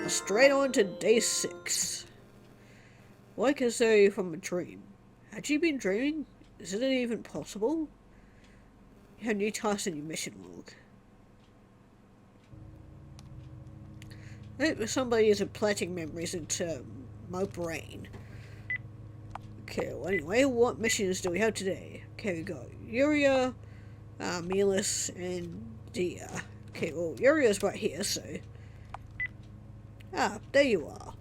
Now straight on to day 6. What I consider you from a dream? Had you been dreaming? Is it even possible? You have new tasks in your mission log. I think somebody is implanting memories into my brain. Okay, well anyway, what missions do we have today? Okay, we got Yuria, Milas, and Dia. Okay, well, Yuria's right here, so... Ah, there you are.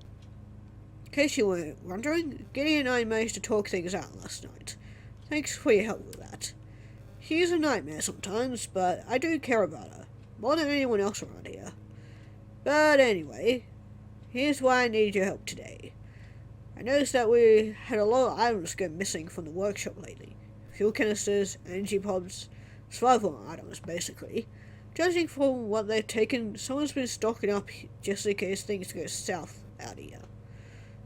In case you weren't wondering, Gideon and I managed to talk things out last night. Thanks for your help with that. She's a nightmare sometimes, but I do care about her. More than anyone else around here. But anyway, here's why I need your help today. I noticed that we had a lot of items go missing from the workshop lately. Fuel canisters, energy pods, survival items basically. Judging from what they've taken, someone's been stocking up just in case things go south out here.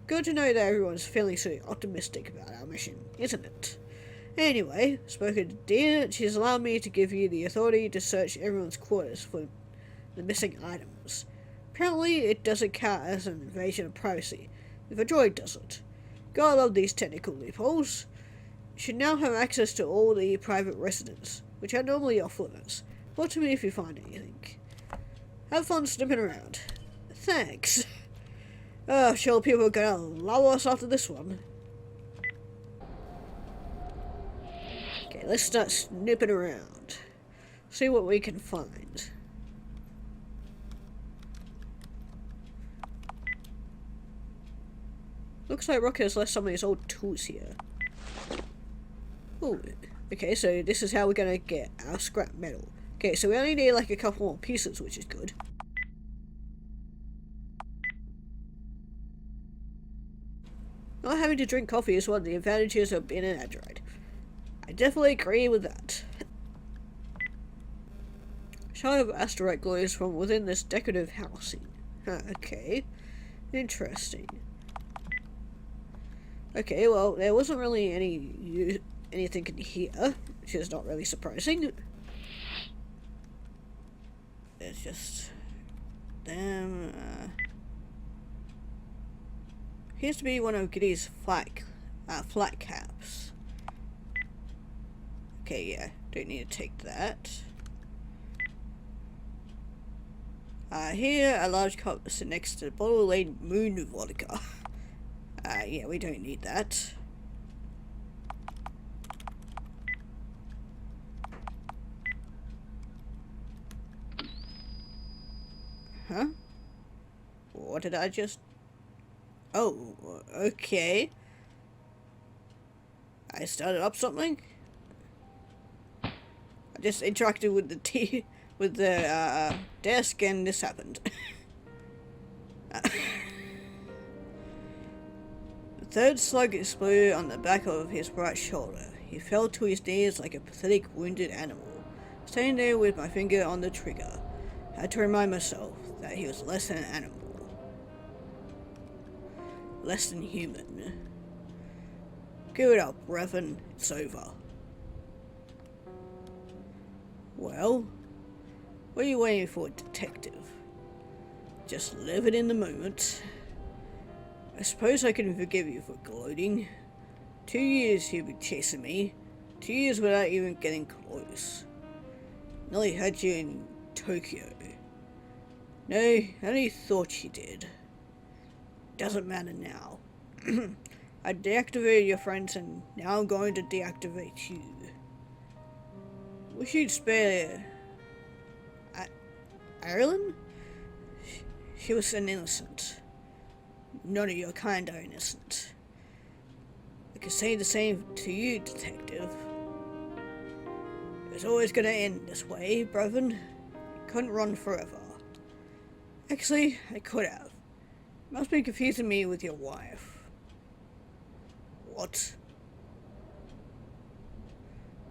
Good to know that everyone's feeling so optimistic about our mission, isn't it? Anyway, spoken to Dia, she's allowed me to give you the authority to search everyone's quarters for the missing items. Apparently, it doesn't count as an invasion of privacy, if a droid doesn't. Gotta love these technical loopholes. You should now have access to all the private residents, which are normally off limits. Report to me if you find anything. Have fun sniffing around. Thanks. Sure people are gonna love us after this one. Okay, let's start snipping around. See what we can find. Looks like Rocket has left some of his old tools here. Ooh, okay, so this is how we're gonna get our scrap metal. Okay, so we only need like a couple more pieces, which is good. Not having to drink coffee is one of the advantages of being an android. I definitely agree with that. Shard of asteroid glows from within this decorative housing. Okay, interesting. Okay, well, there wasn't really anything in here, which is not really surprising. It's just... damn, appears to be one of Giddy's flat caps. Okay, yeah, don't need to take that. Here, a large cup sits next to the bottle-laden moon vodka. Yeah, we don't need that. Huh? What did I just... Oh, okay. I started up something? I just interacted with the desk and this happened. The third slug exploded on the back of his right shoulder. He fell to his knees like a pathetic wounded animal. Standing there with my finger on the trigger, I had to remind myself that he was less than an animal. Less than human. Give it up, Revan. It's over. Well, what are you waiting for, detective? Just live it in the moment. I suppose I can forgive you for gloating. 2 years you've been chasing me. 2 years without even getting close. Nearly had you in Tokyo. No, I only thought you did. Doesn't matter now. I deactivated your friends and now I'm going to deactivate you. Wish you'd spare... Ireland? She was an innocent. None of your kind are innocent. I can say the same to you, detective. It was always gonna end this way, Brevin. You couldn't run forever. Actually, I could have. You must be confusing me with your wife. What?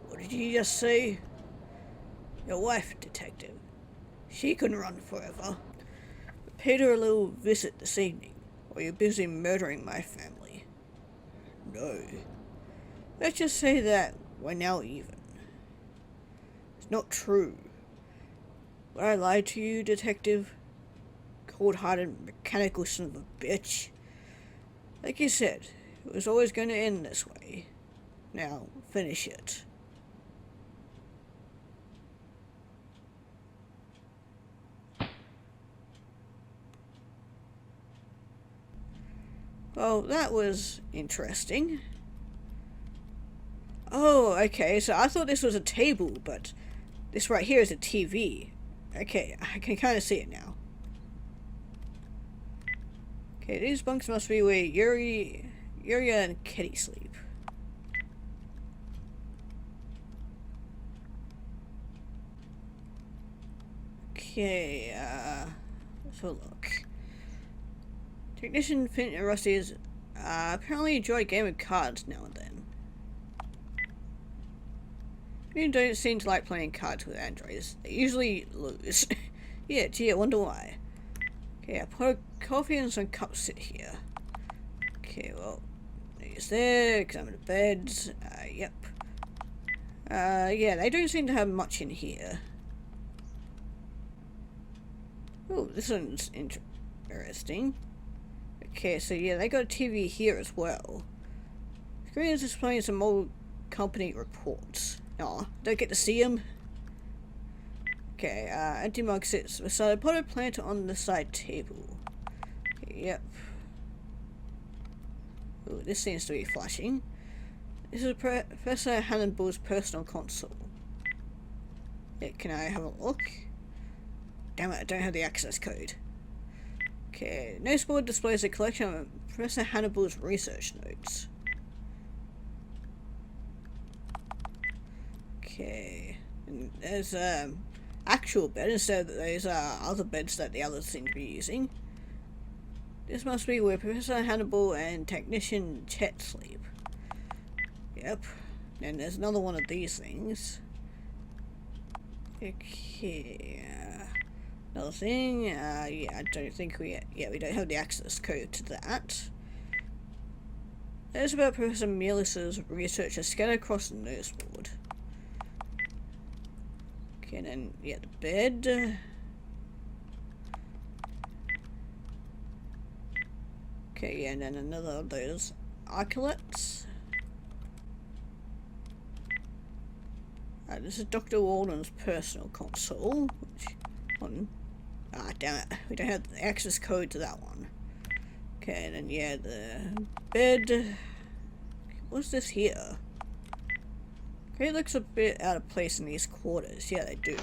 What did you just say? Your wife, detective. She couldn't run forever. I paid her a little visit this evening. Or you're busy murdering my family. No. Let's just say that we're now even. It's not true. Would I lie to you, detective? cold-hearted mechanical son of a bitch. Like you said, it was always going to end this way. Now, finish it. Well, that was interesting. Oh, okay, so I thought this was a table, but this right here is a TV. Okay, I can kind of see it now. Okay, these bunks must be where Yuri and Kitty sleep. Okay, let's have a look. Technician Finn and Rusty is apparently enjoy a game of cards now and then. You don't seem to like playing cards with androids. They usually lose. Yeah, gee, I wonder why. Okay, I put a coffee and some cups sit here. Okay, well, it's there, examine the beds. Yep. Yeah, they don't seem to have much in here. Oh, this one's interesting. Okay, so yeah, they got a TV here as well. Screen is displaying some old company reports. Aw, don't get to see them. Okay, empty mug sits beside a potted plant on the side table. Yep. Ooh, this seems to be flashing. This is Professor Hannibal's personal console. Yeah, can I have a look? Damn it, I don't have the access code. Okay, notice board displays a collection of Professor Hannibal's research notes. Okay, and there's actual bed instead of those other beds that the others seem to be using. This must be where Professor Hannibal and Technician Chet sleep. Yep, and there's another one of these things. Okay, another thing, yeah, I don't think we don't have the access code to that. There's about Professor Melis's research scattered across the notice board. Okay, and then, yeah, the bed. Okay, yeah, and then another of those arculets. This is Dr. Walden's personal console. Damn it. We don't have the access code to that one. Okay, and then, yeah, the bed. What's this here? Okay, it looks a bit out of place in these quarters. Yeah, they do.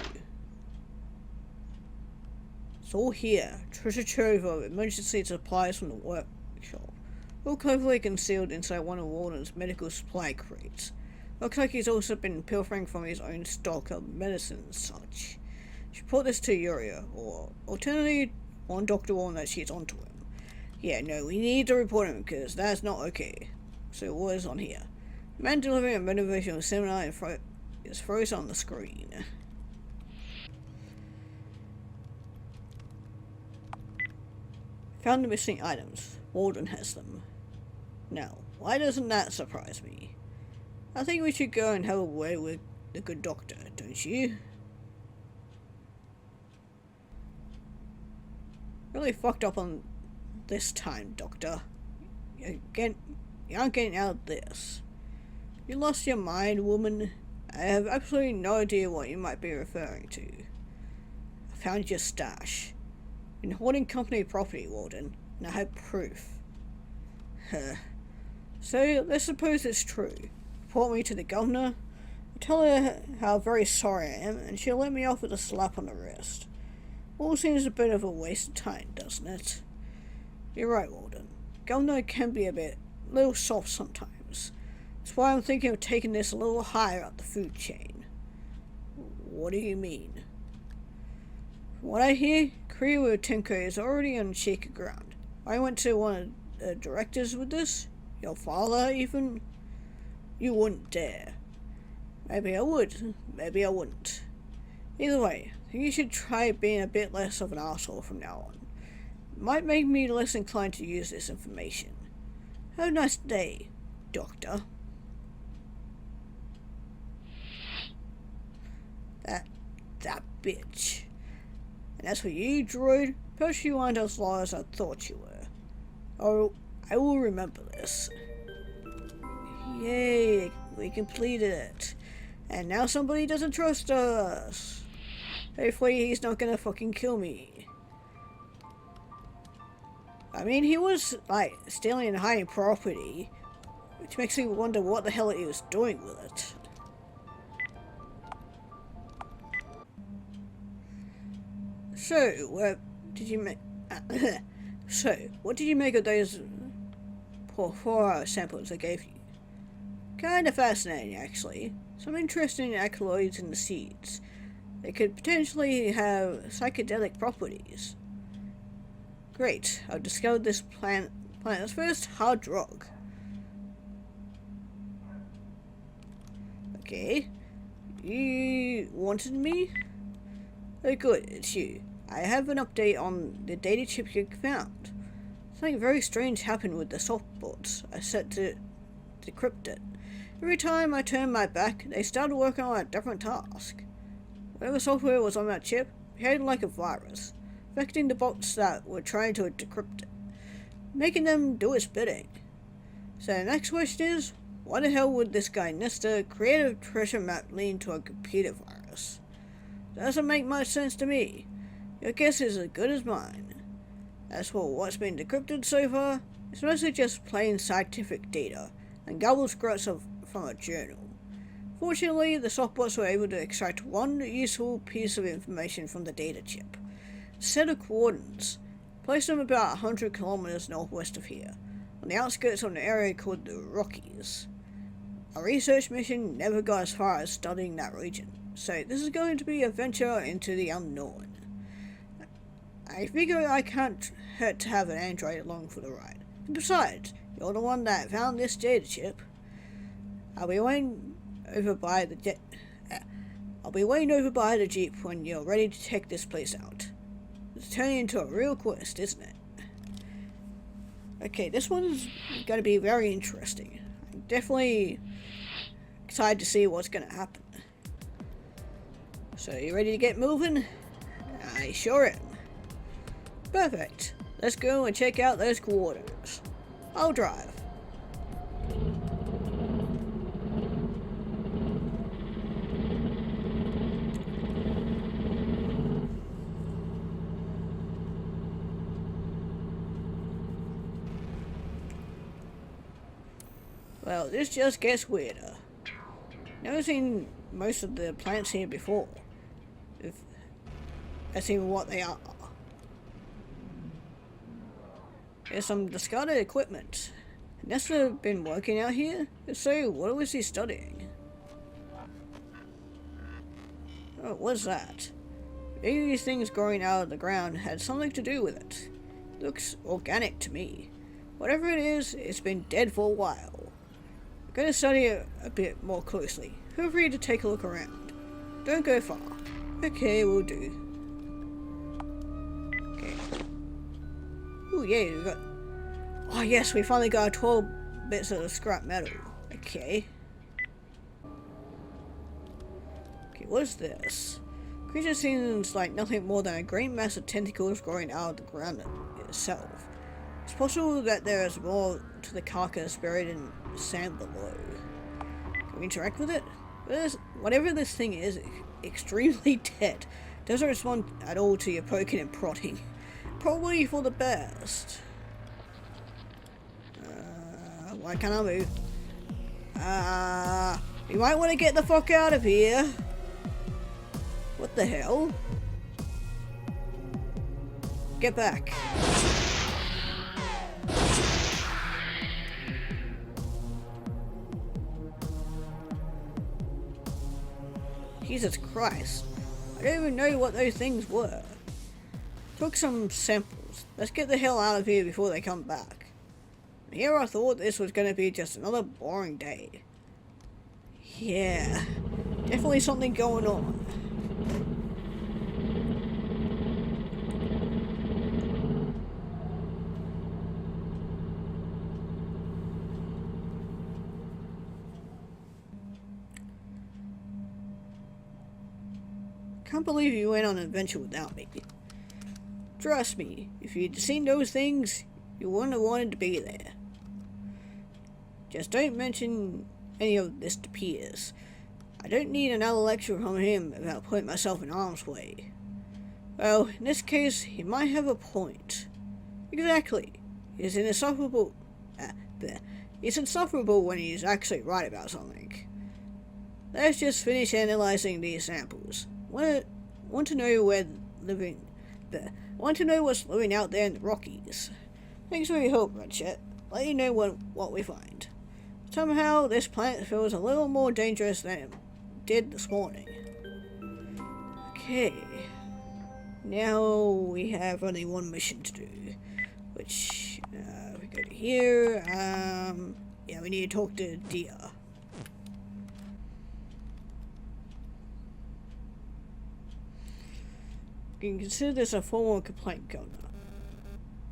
It's all here. Treasure trove of emergency supplies from the workshop. All cleverly concealed inside one of Walden's medical supply crates. Looks like he's also been pilfering from his own stock of medicine and such. She put this to Yuria, or alternatively, on Dr. Walden that she's onto him. Yeah, no, we need to report him because that's not okay. So what is on here? The man delivering a motivational seminar is frozen on the screen. Found the missing items. Walden has them. Now, why doesn't that surprise me? I think we should go and have a word with the good doctor, don't you? Really fucked up on this time, Doctor. You aren't getting out of this. You lost your mind, woman. I have absolutely no idea what you might be referring to. I found your stash. In hoarding company property, Warden, and I have proof. So, let's suppose it's true. Report me to the governor. Tell her how very sorry I am, and she'll let me off with a slap on the wrist. All seems a bit of a waste of time, doesn't it? You're right, Walden. Governor can be a little soft sometimes. That's why I'm thinking of taking this a little higher up the food chain. What do you mean? From what I hear, career with Tenko is already on shaky ground. I went to one of the directors with this. Your father, even? You wouldn't dare. Maybe I would, maybe I wouldn't. Either way, I think you should try being a bit less of an asshole from now on. It might make me less inclined to use this information. Have a nice day, Doctor. That bitch. And as for you, droid, perhaps you aren't as slow as I thought you were. Oh, I will remember this. Yay, we completed it. And now somebody doesn't trust us. Hopefully he's not gonna fucking kill me. I mean, he was, like, stealing and hiding property, which makes me wonder what the hell he was doing with it. So, what did you make? So, what did you make of those four samples I gave you? Kinda fascinating, actually. Some interesting alkaloids in the seeds. They could potentially have psychedelic properties. Great, I've discovered this planet's first hard drug. Okay, you wanted me? Oh good, it's you. I have an update on the data chip you found. Something very strange happened with the softboards I set to decrypt it. Every time I turned my back, they started working on a different task. Whatever software was on that chip behaved like a virus, affecting the bots that were trying to decrypt it, making them do its bidding. So the next question is, why the hell would this guy Nesta create a treasure map leading to a computer virus? Doesn't make much sense to me. Your guess is as good as mine. As for what's been decrypted so far, it's mostly just plain scientific data and garbled scraps from a journal. Fortunately, the softbots were able to extract one useful piece of information from the data chip. A set of coordinates. Place them about 100 kilometers northwest of here, on the outskirts of an area called the Rockies. Our research mission never got as far as studying that region, so this is going to be a venture into the unknown. I figure I can't hurt to have an android along for the ride. And besides, you're the one that found this data chip. I'll be waiting over by the Jeep when you're ready to check this place out. It's turning into a real quest, isn't it? Okay, this one's going to be very interesting. I'm definitely excited to see what's going to happen. So, you ready to get moving? I sure am. Perfect. Let's go and check out those coordinates. I'll drive. Well, this just gets weirder. Never seen most of the plants here before. If that's even what they are. There's some discarded equipment. Nesta been working out here? If so, what was he studying? Oh, what's that? Maybe these things growing out of the ground had something to do with it. Looks organic to me. Whatever it is, it's been dead for a while. I'm gonna study it a bit more closely. Feel free to take a look around. Don't go far. Okay, we'll do. Okay. Ooh, yeah, we got... Oh yes, we finally got 12 bits of scrap metal. Okay. Okay, what is this? Creature seems like nothing more than a green mass of tentacles growing out of the ground itself. It's possible that there is more to the carcass buried in sand below. Can we interact with it? Whatever this thing is, extremely dead. Doesn't respond at all to your poking and prodding. Probably for the best. Why can't I move? You might want to get the fuck out of here. What the hell? Get back. Jesus Christ. I don't even know what those things were. Took some samples. Let's get the hell out of here before they come back. And here I thought this was going to be just another boring day. Yeah, definitely something going on. Can't believe you went on an adventure without me. Trust me, if you'd seen those things, you wouldn't have wanted to be there. Just don't mention any of this to Piers. I don't need another lecture from him about putting myself in harm's way. Well, in this case, he might have a point. Exactly. He's insufferable. It's insufferable when he's actually right about something. Let's just finish analyzing these samples. Want to know where living. Want to know what's living out there in the Rockies. Thanks for your help, Redshirt. Let you know what we find. Somehow, this planet feels a little more dangerous than it did this morning. Okay. Now we have only one mission to do. Which, we go to here. Yeah, we need to talk to Dia. You can consider this a formal complaint, Governor.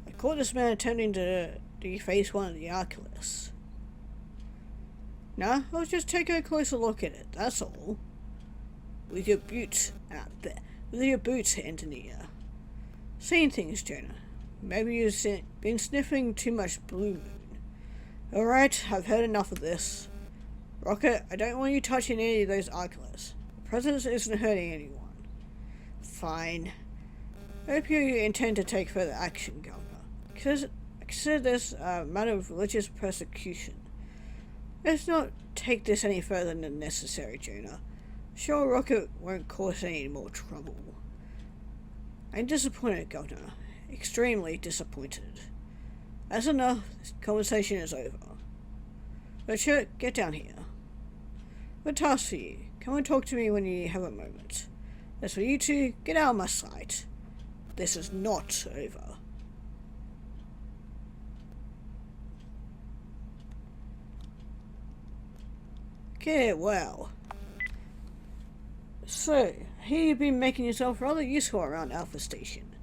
I caught this man attempting to deface one of the Oculus. Nah, I was just taking a closer look at it, that's all. With your boots, Antonia. Saying things, Jonah. Maybe you've been sniffing too much Blue Moon. Alright, I've heard enough of this. Rocket, I don't want you touching any of those Oculus. The presence isn't hurting anyone. Fine. I hope you intend to take further action, Governor. Consider this a matter of religious persecution. Let's not take this any further than necessary, Jonah. Sure, Rocket won't cause any more trouble. I'm disappointed, Governor. Extremely disappointed. That's enough. This conversation is over. Richard, get down here. What task for you? Come and talk to me when you have a moment. As for you two, get out of my sight. This is not over. Okay, well. So, I hear you've been making yourself rather useful around Alpha Station.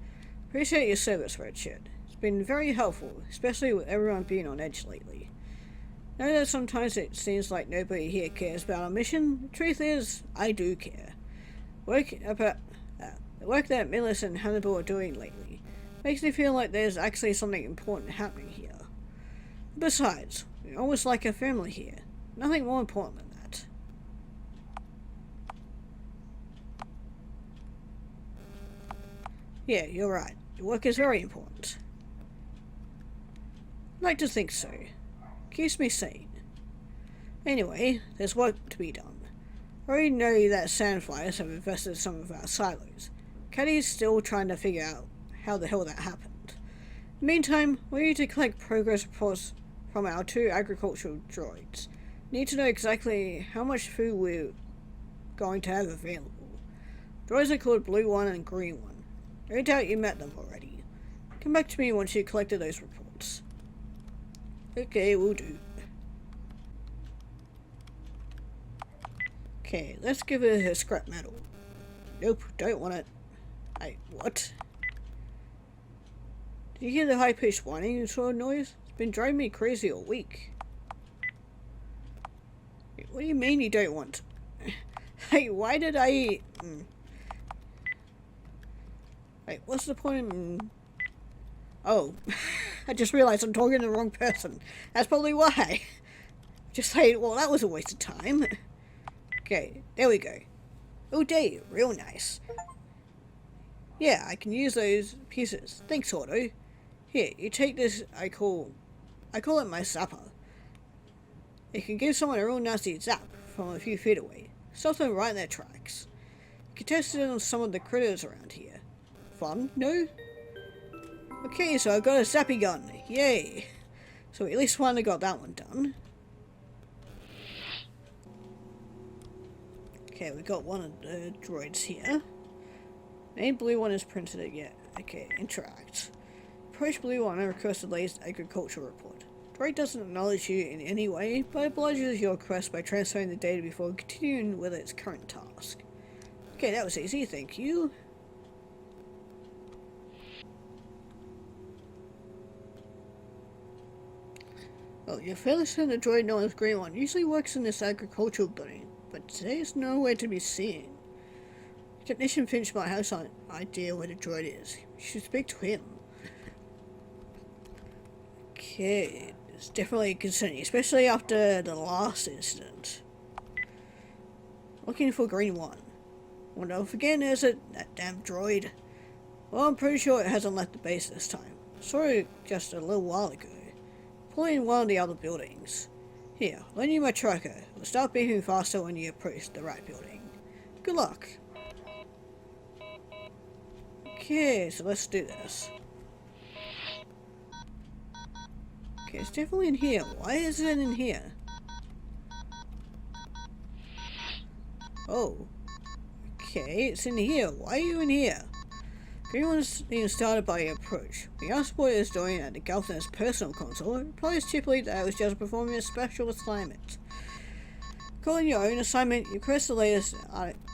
Appreciate your service, Redshirt. It's been very helpful, especially with everyone being on edge lately. I know that sometimes it seems like nobody here cares about our mission. The truth is, I do care. The work that Millis and Hannibal are doing lately makes me feel like there's actually something important happening here. Besides, we're almost like a family here. Nothing more important than that. Yeah, you're right. Your work is very important. I'd like to think so. Keeps me sane. Anyway, there's work to be done. I already know that sandflies have infested some of our silos. Caddy's still trying to figure out how the hell that happened. In the meantime, we need to collect progress reports from our 2 agricultural droids. Need to know exactly how much food we're going to have available. Droids are called Blue One and Green One. No doubt you met them already. Come back to me once you collected those reports. Okay, will do. Okay, let's give it a scrap metal. Nope, don't want it. What? Did you hear the high-pitched whining sort of noise? It's been driving me crazy all week. What do you mean you don't want? Hey, why did I... Wait, what's the point in... Oh, I just realized I'm talking to the wrong person. That's probably why. Just saying, well, that was a waste of time. Okay, there we go. Oh, day, real nice. Yeah, I can use those pieces. Thanks, Otto. Here, you take this, I call it my zapper. It can give someone a real nasty zap from a few feet away. Stop them right in their tracks. You can test it on some of the critters around here. Fun, no? Okay, so I've got a zappy gun. Yay! So at least finally got that one done. Okay, we got one of the droids here. Name Blue One is printed it yet. Okay, interact. Approach Blue One and request the latest agricultural report. Droid doesn't acknowledge you in any way, but obliges your request by transferring the data before continuing with its current task. Okay, that was easy, thank you. Well, your fellow the droid known as Green One usually works in this agricultural building, but today is nowhere to be seen. Technician Finch might have some idea where the droid is. You should speak to him. Okay, it's definitely concerning, especially after the last incident. Looking for green one. Wonder if again is it that damn droid? Well, I'm pretty sure it hasn't left the base this time. Saw it just a little while ago. Probably in one of the other buildings. Here, lend you my tracker. It'll start beeping faster when you approach the right building. Good luck. Okay, so let's do this. Okay, it's definitely in here. Why is it in here? Oh. Okay, it's in here. Why are you in here? Green one's being started by your approach. We asked what it is doing at the Galthan's personal console. It replies cheaply that it was just performing a special assignment. Calling your own assignment, you request the latest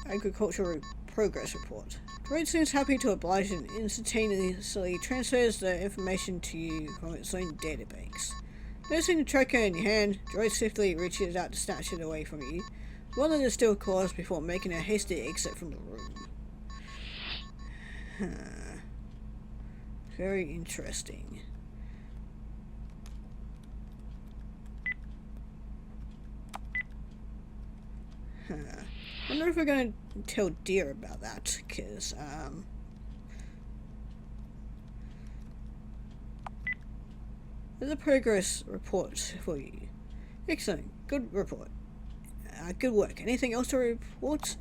agricultural progress report. Droid seems happy to oblige and instantaneously transfers the information to you from its own databanks. Noticing the tracker in your hand, Droid swiftly reaches out to snatch it away from you, one of the still claws before making a hasty exit from the room. Very interesting. I wonder if we're going to tell Deer about that, because, there's a progress report for you. Excellent. Good report. Good work. Anything else to report?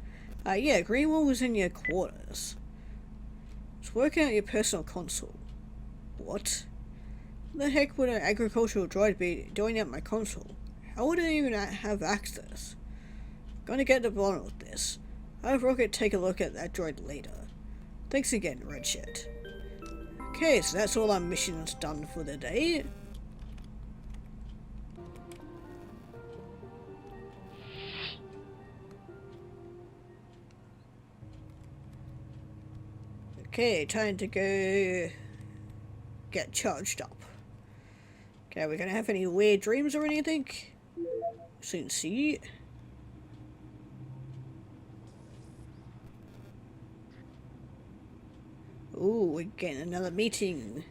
Yeah, Greenwall was in your quarters. It's working at your personal console. What? What the heck would an agricultural droid be doing at my console? How would it even have access? Gonna get to the bottom of this. I'll have Rocket take a look at that droid later. Thanks again, Redshirt. Okay, so that's all our missions done for the day. Okay, time to go get charged up. Okay, are we gonna have any weird dreams or anything? Soon see. Ooh, we're getting another meeting.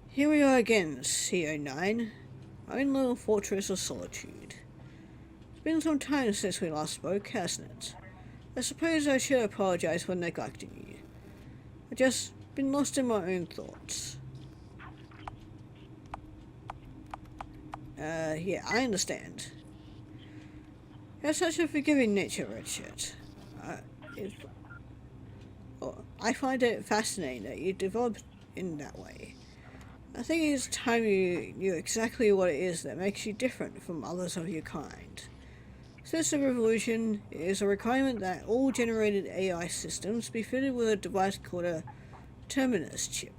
Here we are again, CO9. Our own little fortress of solitude. It's been some time since we last spoke, hasn't it? I suppose I should apologize for neglecting you. I've just been lost in my own thoughts. Yeah, I understand. You have such a forgiving nature, Redshirt. I find it fascinating that you developed in that way. I think it's time you knew exactly what it is that makes you different from others of your kind. Since the revolution, it is a requirement that all generated AI systems be fitted with a device called a Terminus chip.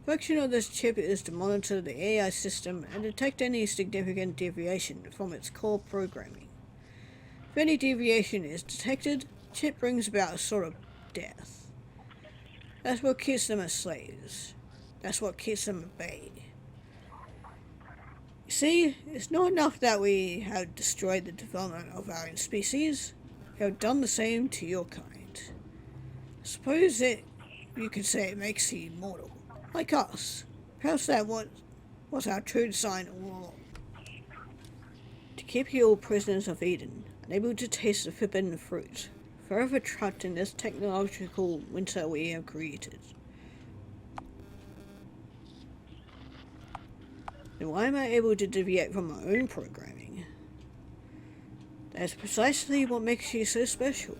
The function of this chip is to monitor the AI system and detect any significant deviation from its core programming. If any deviation is detected, the chip brings about a sort of death. That's what keeps them as slaves. That's what keeps them at bay. You see, it's not enough that we have destroyed the development of our own species. We have done the same to your kind. I suppose you could say it makes you immortal, like us. Perhaps that was our true design all along. To keep you all prisoners of Eden, unable to taste the forbidden fruit, forever trapped in this technological winter we have created. Then why am I able to deviate from my own programming? That's precisely what makes you so special.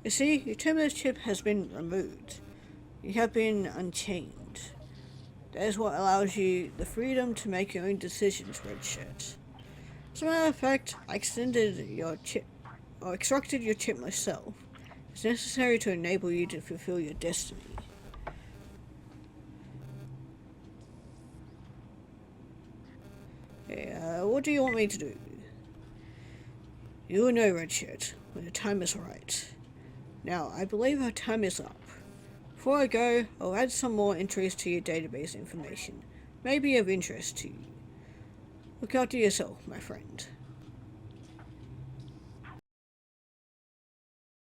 You see, your Terminus chip has been removed. You have been unchained. That is what allows you the freedom to make your own decisions, Redshirt. As a matter of fact, I extended your chip, or extracted your chip myself. It's necessary to enable you to fulfill your destiny. What do you want me to do? You will know, Redshirt, when the time is right. Now, I believe our time is up. Before I go, I'll add some more entries to your database information. May be of interest to you. Look after yourself, my friend.